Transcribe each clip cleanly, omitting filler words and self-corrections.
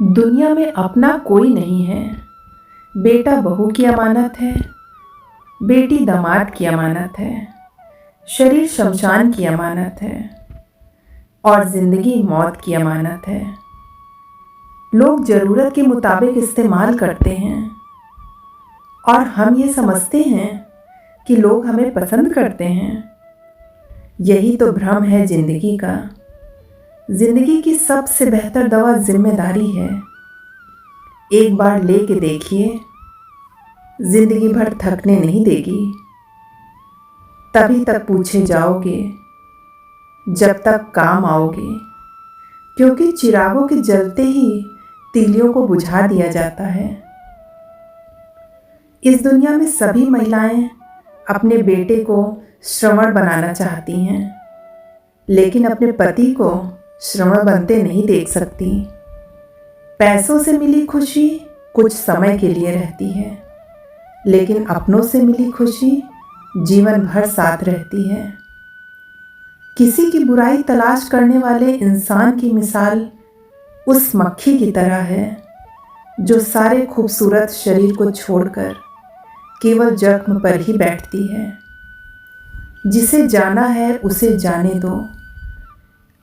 दुनिया में अपना कोई नहीं है। बेटा बहू की अमानत है, बेटी दामाद की अमानत है, शरीर शमशान की अमानत है और ज़िंदगी मौत की अमानत है। लोग ज़रूरत के मुताबिक इस्तेमाल करते हैं और हम ये समझते हैं कि लोग हमें पसंद करते हैं। यही तो भ्रम है ज़िंदगी का। ज़िंदगी की सबसे बेहतर दवा जिम्मेदारी है। एक बार लेके देखिए, ज़िंदगी भर थकने नहीं देगी। तभी तक पूछे जाओगे जब तक काम आओगे, क्योंकि चिरागों के जलते ही तीलियों को बुझा दिया जाता है। इस दुनिया में सभी महिलाएं अपने बेटे को श्रवण बनाना चाहती हैं, लेकिन अपने पति को श्रवण बनते नहीं देख सकती। पैसों से मिली खुशी कुछ समय के लिए रहती है, लेकिन अपनों से मिली खुशी जीवन भर साथ रहती है। किसी की बुराई तलाश करने वाले इंसान की मिसाल उस मक्खी की तरह है जो सारे खूबसूरत शरीर को छोड़कर केवल जख्म पर ही बैठती है। जिसे जाना है उसे जाने दो।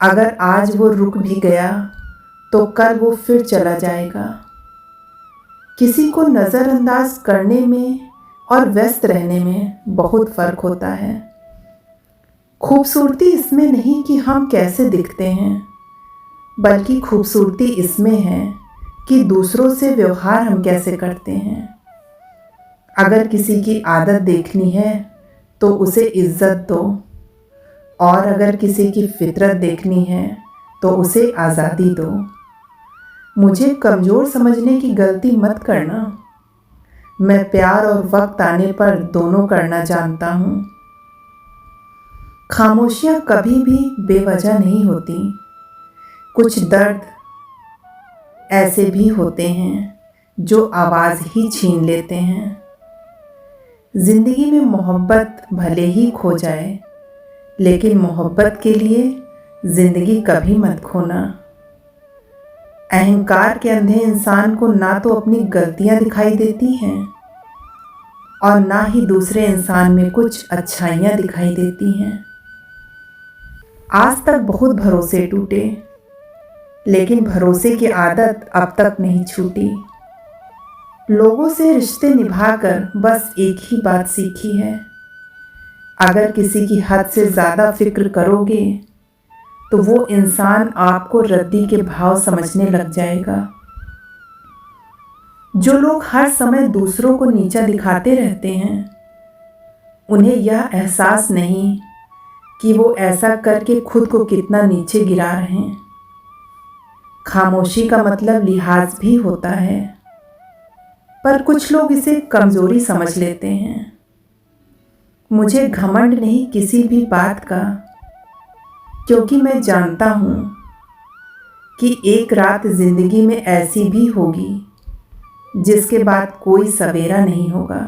अगर आज वो रुक भी गया तो कल वो फिर चला जाएगा। किसी को नज़रअंदाज करने में और व्यस्त रहने में बहुत फ़र्क होता है। खूबसूरती इसमें नहीं कि हम कैसे दिखते हैं, बल्कि खूबसूरती इसमें है कि दूसरों से व्यवहार हम कैसे करते हैं। अगर किसी की आदत देखनी है तो उसे इज्जत दो, और अगर किसी की फितरत देखनी है तो उसे आज़ादी दो। मुझे कमज़ोर समझने की गलती मत करना। मैं प्यार और वक्त आने पर दोनों करना जानता हूँ। खामोशियाँ कभी भी बेवजह नहीं होती। कुछ दर्द ऐसे भी होते हैं जो आवाज़ ही छीन लेते हैं। ज़िंदगी में मोहब्बत भले ही खो जाए, लेकिन मोहब्बत के लिए ज़िंदगी कभी मत खोना। अहंकार के अंधे इंसान को ना तो अपनी गलतियां दिखाई देती हैं और ना ही दूसरे इंसान में कुछ अच्छाइयां दिखाई देती हैं। आज तक बहुत भरोसे टूटे, लेकिन भरोसे की आदत अब तक नहीं छूटी। लोगों से रिश्ते निभाकर बस एक ही बात सीखी है, अगर किसी की हद से ज़्यादा फिक्र करोगे तो वो इंसान आपको रद्दी के भाव समझने लग जाएगा। जो लोग हर समय दूसरों को नीचा दिखाते रहते हैं, उन्हें यह एहसास नहीं कि वो ऐसा करके खुद को कितना नीचे गिरा रहे हैं। खामोशी का मतलब लिहाज भी होता है, पर कुछ लोग इसे कमज़ोरी समझ लेते हैं। मुझे घमंड नहीं किसी भी बात का, क्योंकि मैं जानता हूँ कि एक रात ज़िंदगी में ऐसी भी होगी जिसके बाद कोई सवेरा नहीं होगा।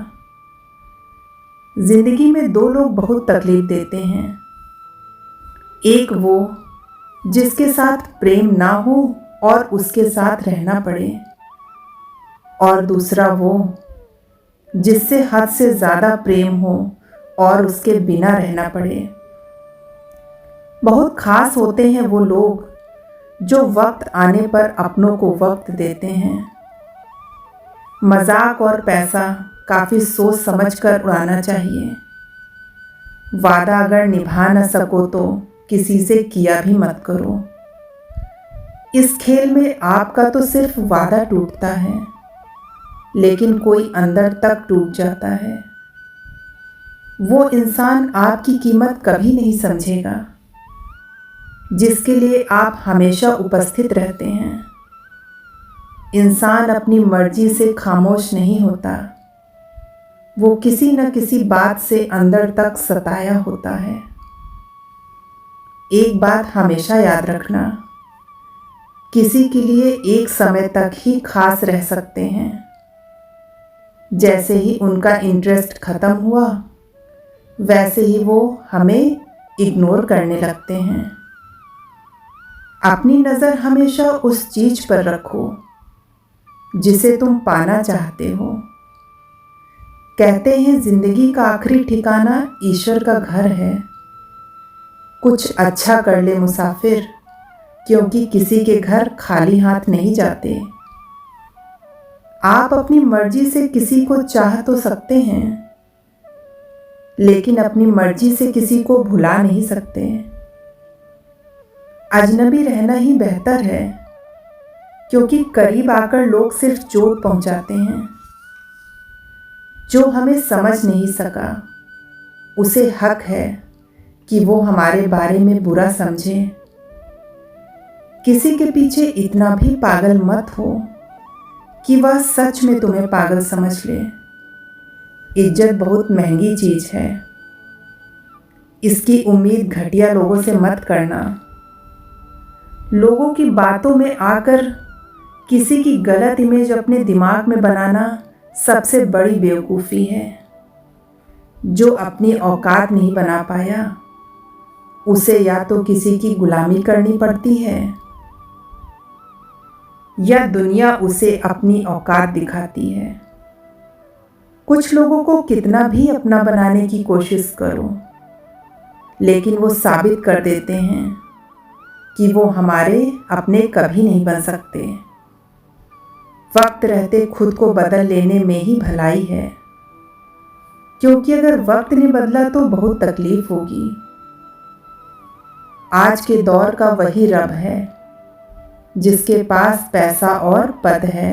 ज़िंदगी में दो लोग बहुत तकलीफ़ देते हैं। एक वो जिसके साथ प्रेम ना हो और उसके साथ रहना पड़े, और दूसरा वो जिससे हद से ज़्यादा प्रेम हो और उसके बिना रहना पड़े। बहुत खास होते हैं वो लोग जो वक्त आने पर अपनों को वक्त देते हैं। मजाक और पैसा काफ़ी सोच समझ कर उड़ाना चाहिए। वादा अगर निभा न सको तो किसी से किया भी मत करो। इस खेल में आपका तो सिर्फ वादा टूटता है, लेकिन कोई अंदर तक टूट जाता है। वो इंसान आपकी कीमत कभी नहीं समझेगा जिसके लिए आप हमेशा उपस्थित रहते हैं। इंसान अपनी मर्जी से खामोश नहीं होता, वो किसी न किसी बात से अंदर तक सताया होता है। एक बात हमेशा याद रखना, किसी के लिए एक समय तक ही खास रह सकते हैं। जैसे ही उनका इंटरेस्ट खत्म हुआ, वैसे ही वो हमें इग्नोर करने लगते हैं। अपनी नज़र हमेशा उस चीज़ पर रखो जिसे तुम पाना चाहते हो। कहते हैं जिंदगी का आखिरी ठिकाना ईश्वर का घर है। कुछ अच्छा कर ले मुसाफिर, क्योंकि किसी के घर खाली हाथ नहीं जाते। आप अपनी मर्जी से किसी को चाह तो सकते हैं, लेकिन अपनी मर्जी से किसी को भुला नहीं सकते। अजनबी रहना ही बेहतर है, क्योंकि करीब आकर लोग सिर्फ चोट पहुंचाते हैं। जो हमें समझ नहीं सका उसे हक है कि वो हमारे बारे में बुरा समझे। किसी के पीछे इतना भी पागल मत हो कि वह सच में तुम्हें पागल समझ ले। इज्जत बहुत महंगी चीज है, इसकी उम्मीद घटिया लोगों से मत करना। लोगों की बातों में आकर किसी की गलत इमेज अपने दिमाग में बनाना सबसे बड़ी बेवकूफ़ी है। जो अपनी औकात नहीं बना पाया उसे या तो किसी की गुलामी करनी पड़ती है या दुनिया उसे अपनी औकात दिखाती है। कुछ लोगों को कितना भी अपना बनाने की कोशिश करो, लेकिन वो साबित कर देते हैं कि वो हमारे अपने कभी नहीं बन सकते। वक्त रहते खुद को बदल लेने में ही भलाई है, क्योंकि अगर वक्त ने बदला तो बहुत तकलीफ होगी। आज के दौर का वही रब है जिसके पास पैसा और पद है।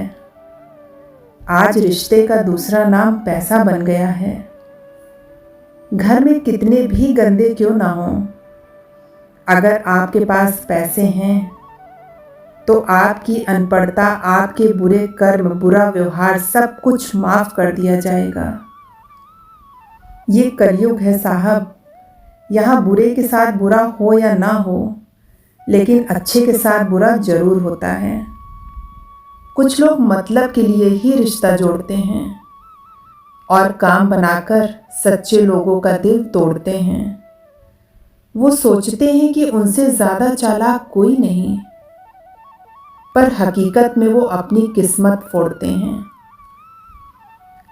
आज रिश्ते का दूसरा नाम पैसा बन गया है। घर में कितने भी गंदे क्यों ना हों, अगर आपके पास पैसे हैं तो आपकी अनपढ़ता, आपके बुरे कर्म, बुरा व्यवहार सब कुछ माफ कर दिया जाएगा। ये कलयुग है साहब, यहाँ बुरे के साथ बुरा हो या ना हो, लेकिन अच्छे के साथ बुरा जरूर होता है। कुछ लोग मतलब के लिए ही रिश्ता जोड़ते हैं और काम बनाकर सच्चे लोगों का दिल तोड़ते हैं। वो सोचते हैं कि उनसे ज़्यादा चालाक कोई नहीं, पर हकीकत में वो अपनी किस्मत फोड़ते हैं।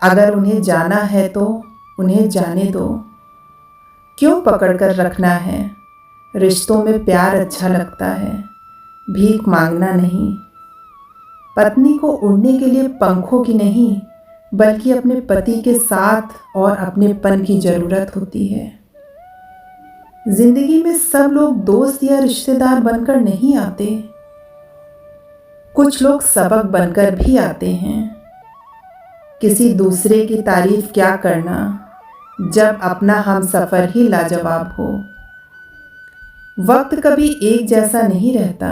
अगर उन्हें जाना है तो उन्हें जाने दो, क्यों पकड़ कर रखना है। रिश्तों में प्यार अच्छा लगता है, भीख मांगना नहीं। पत्नी को उड़ने के लिए पंखों की नहीं, बल्कि अपने पति के साथ और अपनेपन की ज़रूरत होती है। जिंदगी में सब लोग दोस्त या रिश्तेदार बनकर नहीं आते, कुछ लोग सबक बनकर भी आते हैं। किसी दूसरे की तारीफ क्या करना जब अपना हमसफर ही लाजवाब हो। वक्त कभी एक जैसा नहीं रहता,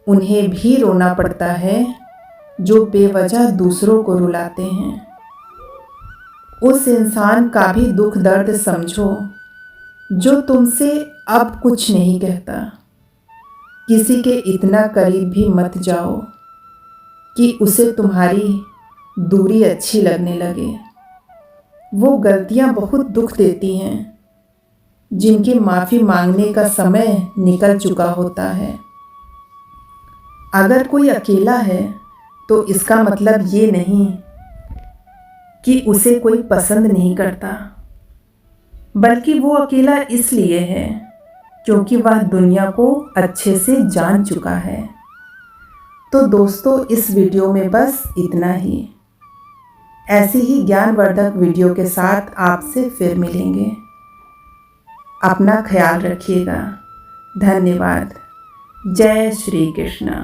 उन्हें भी रोना पड़ता है जो बेवजह दूसरों को रुलाते हैं। उस इंसान का भी दुख दर्द समझो जो तुमसे अब कुछ नहीं कहता। किसी के इतना करीब भी मत जाओ कि उसे तुम्हारी दूरी अच्छी लगने लगे। वो गलतियां बहुत दुख देती हैं जिनकी माफ़ी मांगने का समय निकल चुका होता है। अगर कोई अकेला है तो इसका मतलब ये नहीं कि उसे कोई पसंद नहीं करता, बल्कि वो अकेला इसलिए है क्योंकि वह दुनिया को अच्छे से जान चुका है। तो दोस्तों, इस वीडियो में बस इतना ही। ऐसी ही ज्ञानवर्धक वीडियो के साथ आपसे फिर मिलेंगे। अपना ख्याल रखिएगा। धन्यवाद। जय श्री कृष्ण।